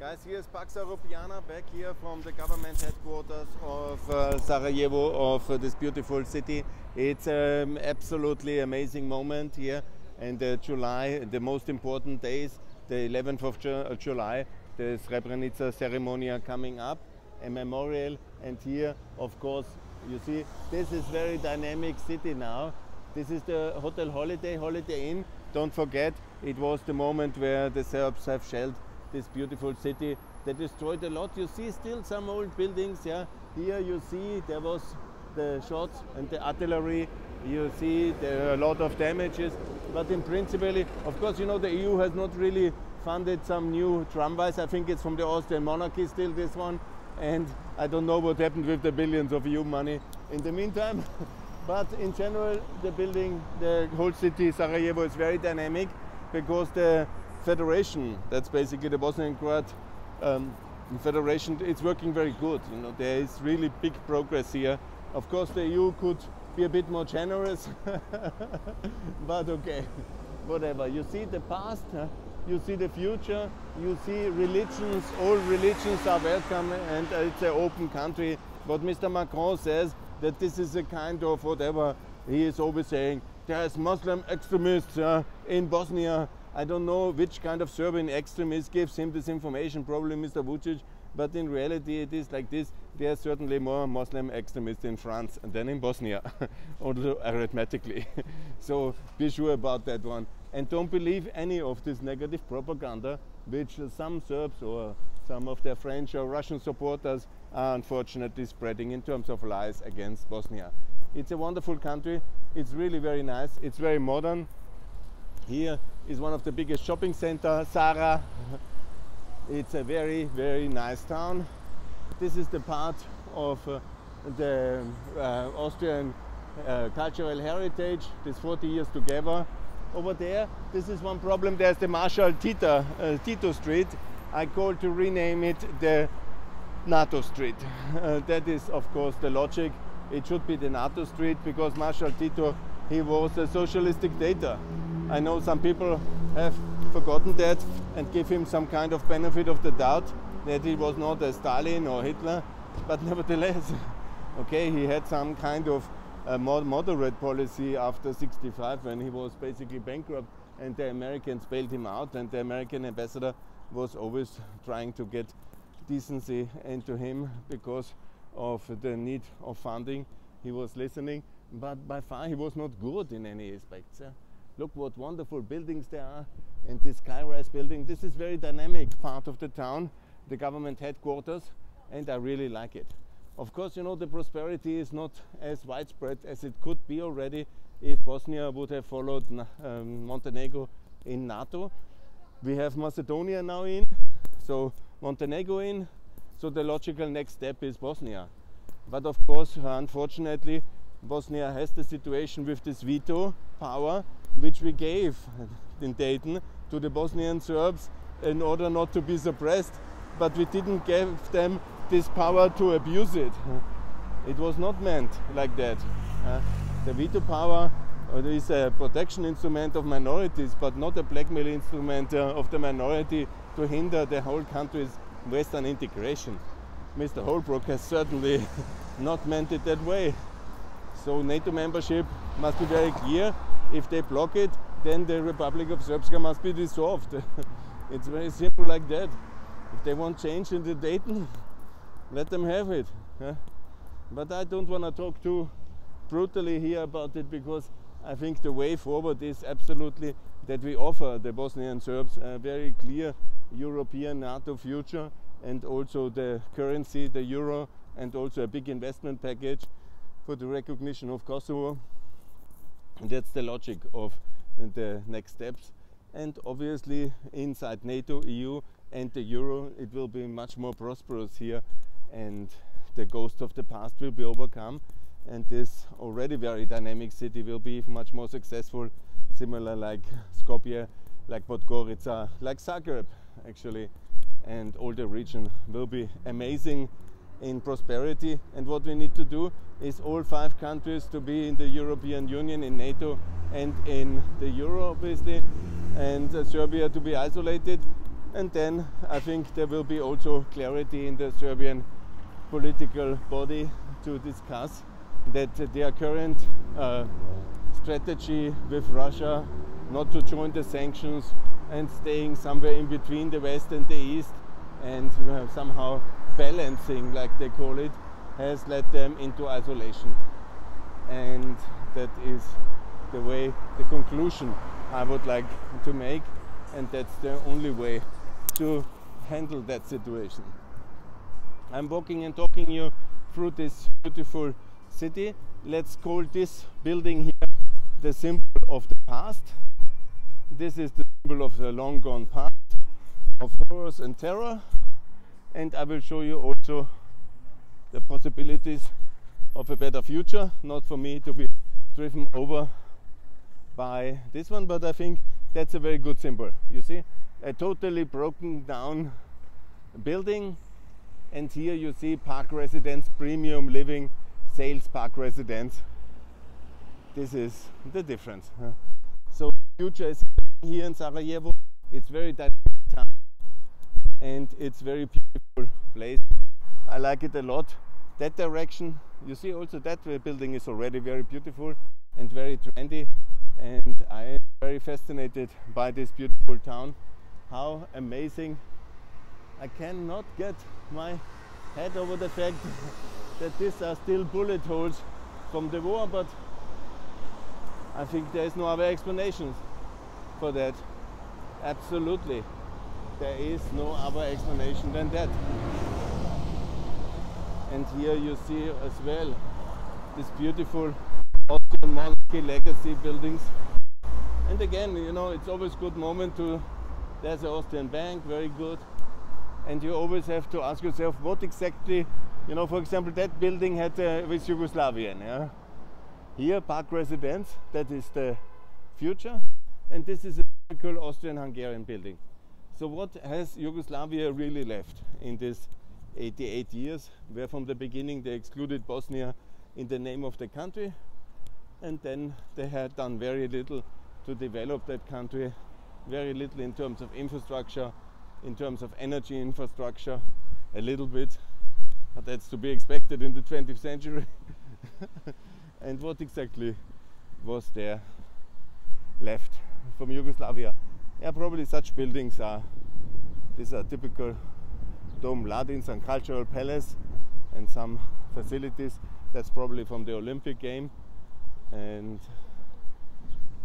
Guys, here's Pax Europiana back here from the government headquarters of Sarajevo, of this beautiful city. It's an absolutely amazing moment here. And July, the most important days, the 11th of July, the Srebrenica ceremony are coming up, a memorial. And here, of course, you see, this is very dynamic city now. This is the Hotel Holiday Inn. Don't forget, it was the moment where the Serbs have shelled this beautiful city. They destroyed a lot. You see still some old buildings, yeah. Here you see there was the shots and the artillery. You see there are a lot of damages. But in principle, of course, you know, the EU has not really funded some new tramways. I think it's from the Austrian monarchy still, this one. And I don't know what happened with the billions of EU money in the meantime. But in general, the building, the whole city, Sarajevo, is very dynamic because the federation, that's basically the Bosnian Croat federation, it's working very good. You know, there is really big progress here. Of course, the EU could be a bit more generous, but okay, whatever. You see the past, you see the future, you see religions, all religions are welcome, and it's an open country. What Mr. Macron says, that this is a kind of whatever, he is always saying, there's Muslim extremists in Bosnia. I don't know which kind of Serbian extremist gives him this information, probably Mr. Vucic, but in reality it is like this. There are certainly more Muslim extremists in France than in Bosnia, although arithmetically. So be sure about that one. And don't believe any of this negative propaganda which some Serbs or some of their French or Russian supporters are unfortunately spreading in terms of lies against Bosnia. It's a wonderful country. It's really very nice. It's very modern. Here is one of the biggest shopping centers, Sara. It's a very, very nice town. This is the part of the Austrian cultural heritage, this 40 years together. Over there, this is one problem. There's the Marshal Tito Street. I call to rename it the NATO Street. That is, of course, the logic. It should be the NATO Street because Marshal Tito, he was a socialist dictator. I know some people have forgotten that and give him some kind of benefit of the doubt that he was not a Stalin or Hitler, but nevertheless, okay, he had some kind of more moderate policy after '65 when he was basically bankrupt and the Americans bailed him out, and the American ambassador was always trying to get decency into him because of the need of funding. He was listening, but by far he was not good in any aspects. Look what wonderful buildings there are, and this skyrise building. This is very dynamic part of the town, the government headquarters, and I really like it. Of course, you know, the prosperity is not as widespread as it could be already if Bosnia would have followed Montenegro in NATO. We have Macedonia now in, so Montenegro in, so the logical next step is Bosnia. But of course, unfortunately, Bosnia has the situation with this veto power, which we gave in Dayton to the Bosnian Serbs in order not to be suppressed, but we didn't give them this power to abuse it. It was not meant like that. The veto power is a protection instrument of minorities, but not a blackmail instrument of the minority to hinder the whole country's Western integration. Mr. Holbrooke has certainly not meant it that way. So NATO membership must be very clear. If they block it, then the Republic of Srpska must be dissolved. It's very simple like that. If they want change in the Dayton, let them have it. But I don't want to talk too brutally here about it because I think the way forward is absolutely that we offer the Bosnian Serbs a very clear European NATO future, and also the currency, the euro, and also a big investment package for the recognition of Kosovo. And that's the logic of the next steps. And obviously inside NATO, EU and the euro, it will be much more prosperous here, and the ghost of the past will be overcome, and this already very dynamic city will be much more successful, similar like Skopje, like Podgorica, like Zagreb actually, and all the region will be amazing in prosperity. And what we need to do is all 5 countries to be in the European Union, in NATO and in the euro obviously, and Serbia to be isolated. And then I think there will be also clarity in the Serbian political body to discuss that their current strategy with Russia not to join the sanctions and staying somewhere in between the West and the East and somehow balancing, like they call it, has led them into isolation. And that is the way, the conclusion I would like to make, and that's the only way to handle that situation. I'm walking and talking you through this beautiful city. Let's call this building here the symbol of the past. This is the symbol of the long gone past, of horrors and terror. And I will show you also the possibilities of a better future, not for me to be driven over by this one, but I think that's a very good symbol. You see, a totally broken down building, and here you see park residence, premium living, sales park residence. This is the difference. So future is here in Sarajevo. It's very dynamic town and it's very beautiful place. I like it a lot. That direction, you see also that building is already very beautiful and very trendy, and I am very fascinated by this beautiful town. How amazing. I cannot get my head over the fact that these are still bullet holes from the war, but I think there is no other explanations for that. Absolutely, there is no other explanation than that. And here you see as well this beautiful Austrian monarchy legacy buildings. And again, you know, it's always a good moment to, there's an Austrian bank, very good. And you always have to ask yourself what exactly, you know, for example, that building had with Yugoslavian. Yeah? Here, park residence, that is the future. And this is a typical Austrian-Hungarian building. So what has Yugoslavia really left in this 88 years, where from the beginning they excluded Bosnia in the name of the country, and then they had done very little to develop that country, very little in terms of infrastructure, in terms of energy infrastructure, a little bit, but that's to be expected in the 20th century. And what exactly was there left from Yugoslavia? Yeah, probably such buildings are, these are typical Dom Mladin and cultural palace and some facilities. That's probably from the Olympic game, and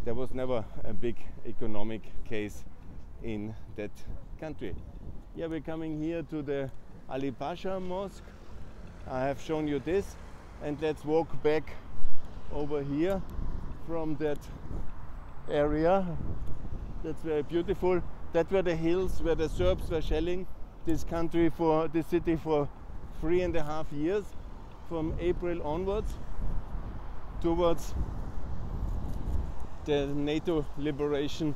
there was never a big economic case in that country. Yeah, we're coming here to the Ali Pasha Mosque. I have shown you this, and let's walk back over here from that area. That's very beautiful. That were the hills where the Serbs were shelling this country, for this city, for 3.5 years, from April onwards, towards the NATO liberation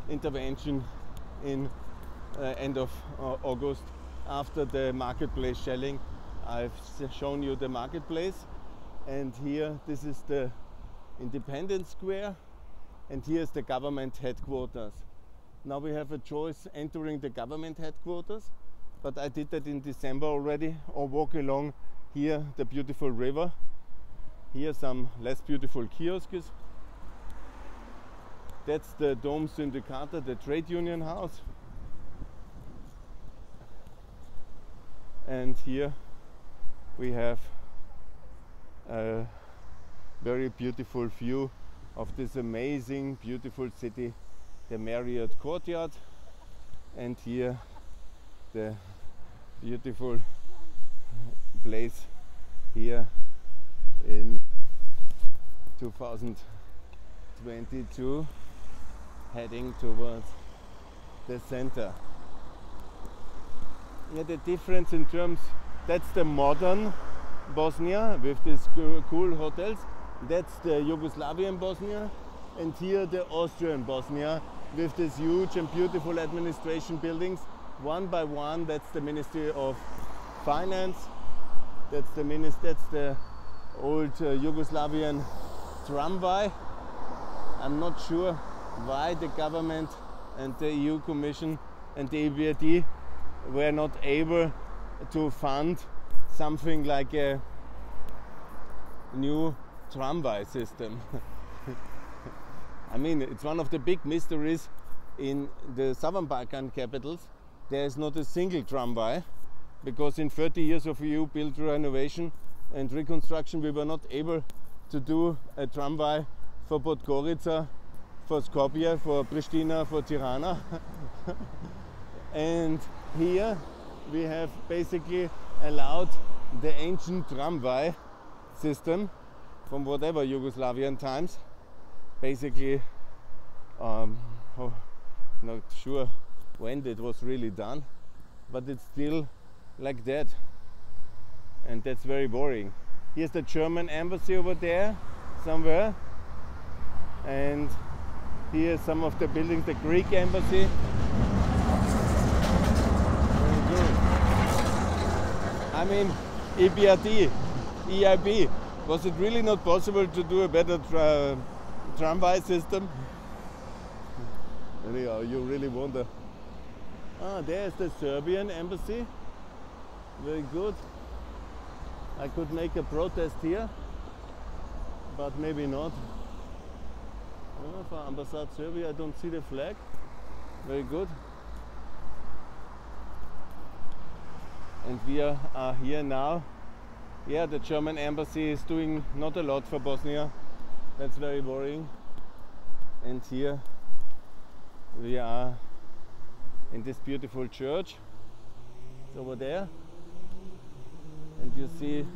intervention in end of August, after the marketplace shelling. I've shown you the marketplace, and here this is the Independence Square, and here's the government headquarters. Now we have a choice entering the government headquarters, but I did that in December already, or walk along here the beautiful river. Here some less beautiful kiosks. That's the Dom Syndicata, the trade union house. And here we have a very beautiful view of this amazing, beautiful city, the Marriott Courtyard. And here the beautiful place here in 2022, heading towards the center. Yeah, the difference in terms, that's the modern Bosnia with these cool hotels. That's the Yugoslavian Bosnia, and here the Austrian Bosnia with these huge and beautiful administration buildings. One by one, that's the Ministry of Finance. That's the old Yugoslavian tramway. I'm not sure why the government and the EU Commission and the EBRD were not able to fund something like a new tramway system. I mean, it's one of the big mysteries in the Southern Balkan capitals. There is not a single tramway, because in 30 years of EU built renovation and reconstruction, we were not able to do a tramway for Podgorica, for Skopje, for Pristina, for Tirana. And here we have basically allowed the ancient tramway system from whatever Yugoslavian times. Basically, not sure when it was really done, but it's still like that, and that's very boring. Here's the German embassy over there somewhere, and here's some of the buildings, the Greek embassy. Very good. I mean, EBRD, EIB, was it really not possible to do a better tramway system? Anyhow, you really wonder. Ah, there's the Serbian embassy. Very good. I could make a protest here, but maybe not. For Ambassade Serbia, I don't see the flag. Very good. And we are here now. Yeah, the German embassy is doing not a lot for Bosnia. That's very boring. And here we are in this beautiful church. It's over there. And you see,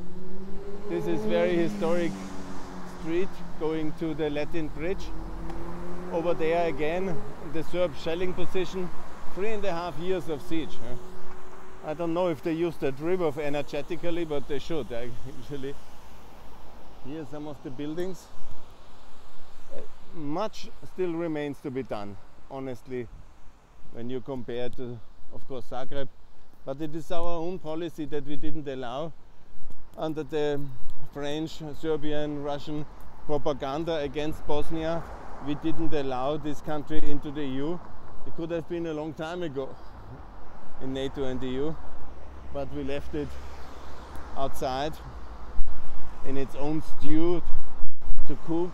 this is very historic street going to the Latin Bridge. Over there again, the Serb shelling position, 3.5 years of siege. I don't know if they use that river energetically, but they should actually. Here some of the buildings. Much still remains to be done, honestly, when you compare to, of course, Zagreb. But it is our own policy that we didn't allow, under the French, Serbian, Russian propaganda against Bosnia, we didn't allow this country into the EU. It could have been a long time ago in NATO and EU, but we left it outside in its own stew to cook,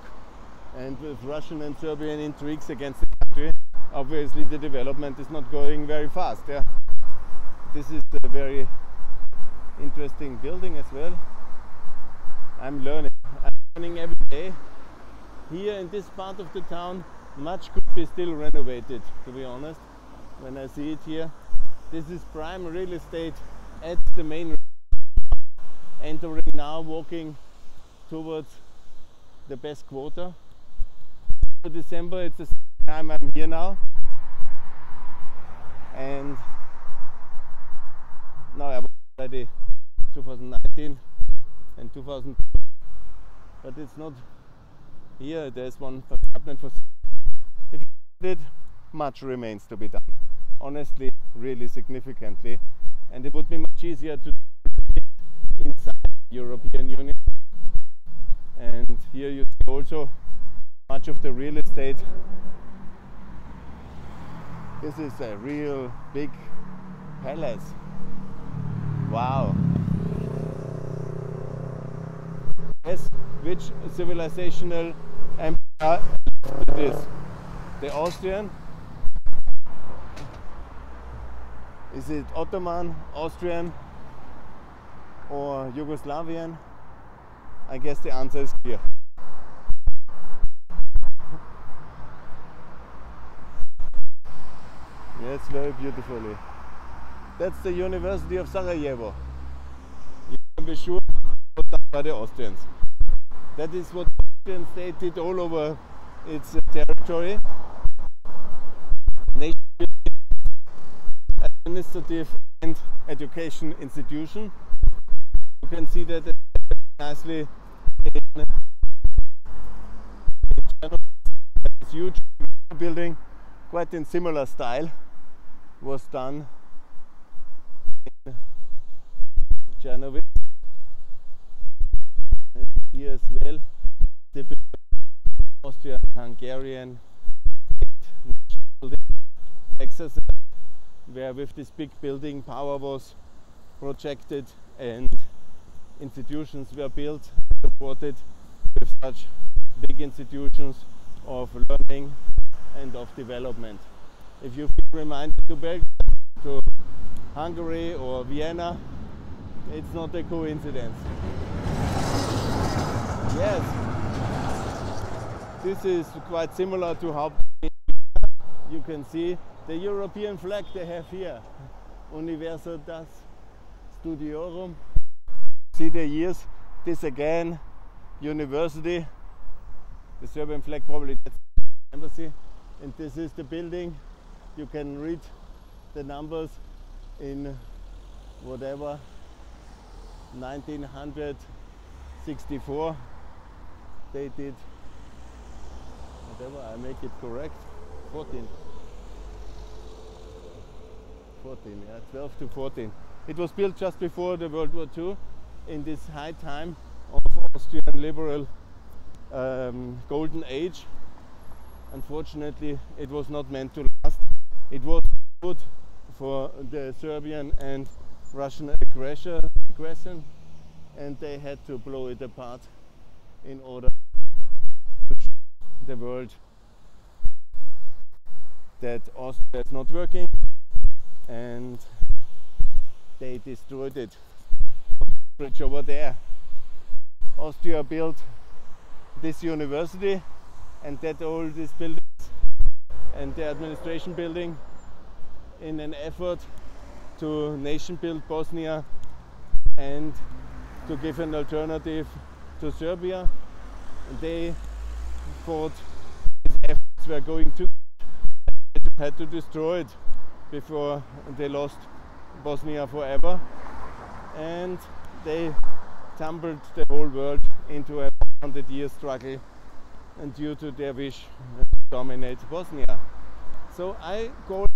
and with Russian and Serbian intrigues against the country, obviously the development is not going very fast. Yeah? This is a very interesting building as well. I'm learning every day. Here in this part of the town, much could be still renovated, to be honest, when I see it here. This is prime real estate at the main road. Entering now, walking towards the best quarter. For December, it's the second time I'm here now. And now I was already 2019 and 2000, but it's not here. There's one apartment for. If you did, much remains to be done. Honestly, really significantly, and it would be much easier to do inside the European Union. And here you see also much of the real estate. This is a real big palace. Wow. Yes, which civilizational empire it is? The Austrian? Is it Ottoman, Austrian, or Yugoslavian? I guess the answer is clear. Yes, very beautifully. That's the University of Sarajevo. You can be sure put down by the Austrians. That is what the Austrian state did all over its territory. Nation administrative and education institution. You can see that nicely in this huge building, quite in similar style, was done in Chernobyl. And here as well, typical Austrian, Hungarian exercise where with this big building power was projected and institutions were built, supported with such big institutions of learning and of development. If you feel reminded to Belgium, to Hungary or Vienna, it's not a coincidence. Yes, this is quite similar to how you can see the European flag they have here. Universitas Studiorum. See the years. This again, university. The Serbian flag probably that's the embassy. And this is the building. You can read the numbers in whatever 1964 they did whatever, I make it correct, 14, yeah, 12 to 14. It was built just before the World War II, in this high time of Austrian liberal golden age. Unfortunately, it was not meant to last. It was good for the Serbian and Russian aggression, and they had to blow it apart in order to show the world that Austria is not working, and they destroyed it. Bridge over there. Austria built this university and that all these buildings and the administration building in an effort to nation build Bosnia and to give an alternative to Serbia. They thought these efforts were going to had to destroy it before they lost Bosnia forever, and they tumbled the whole world into a 100-year struggle, and due to their wish to dominate Bosnia. So I call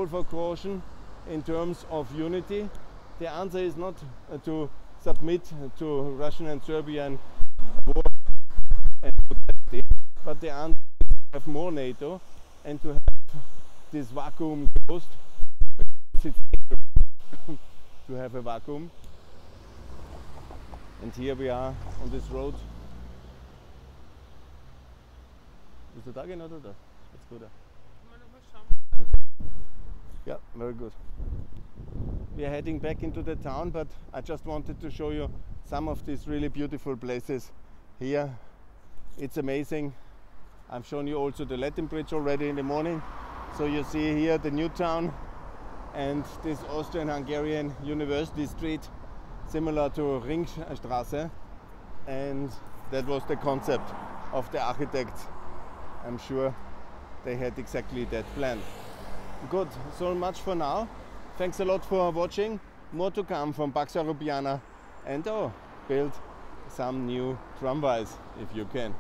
for caution in terms of unity. The answer is not to submit to Russian and Serbian war and brutality, but the answer is to have more NATO and to have this vacuum closed. To have a vacuum. And here we are on this road. Bist du da genau oder da? Jetzt gut. Yeah, very good. We are heading back into the town, but I just wanted to show you some of these really beautiful places here. It's amazing. I've shown you also the Latin Bridge already in the morning. So you see here the new town and this Austrian-Hungarian University Street, similar to Ringstraße, and that was the concept of the architects. I'm sure they had exactly that plan. Good, so much for now. Thanks a lot for watching. More to come from Pax Europiana, and build some new tramways if you can.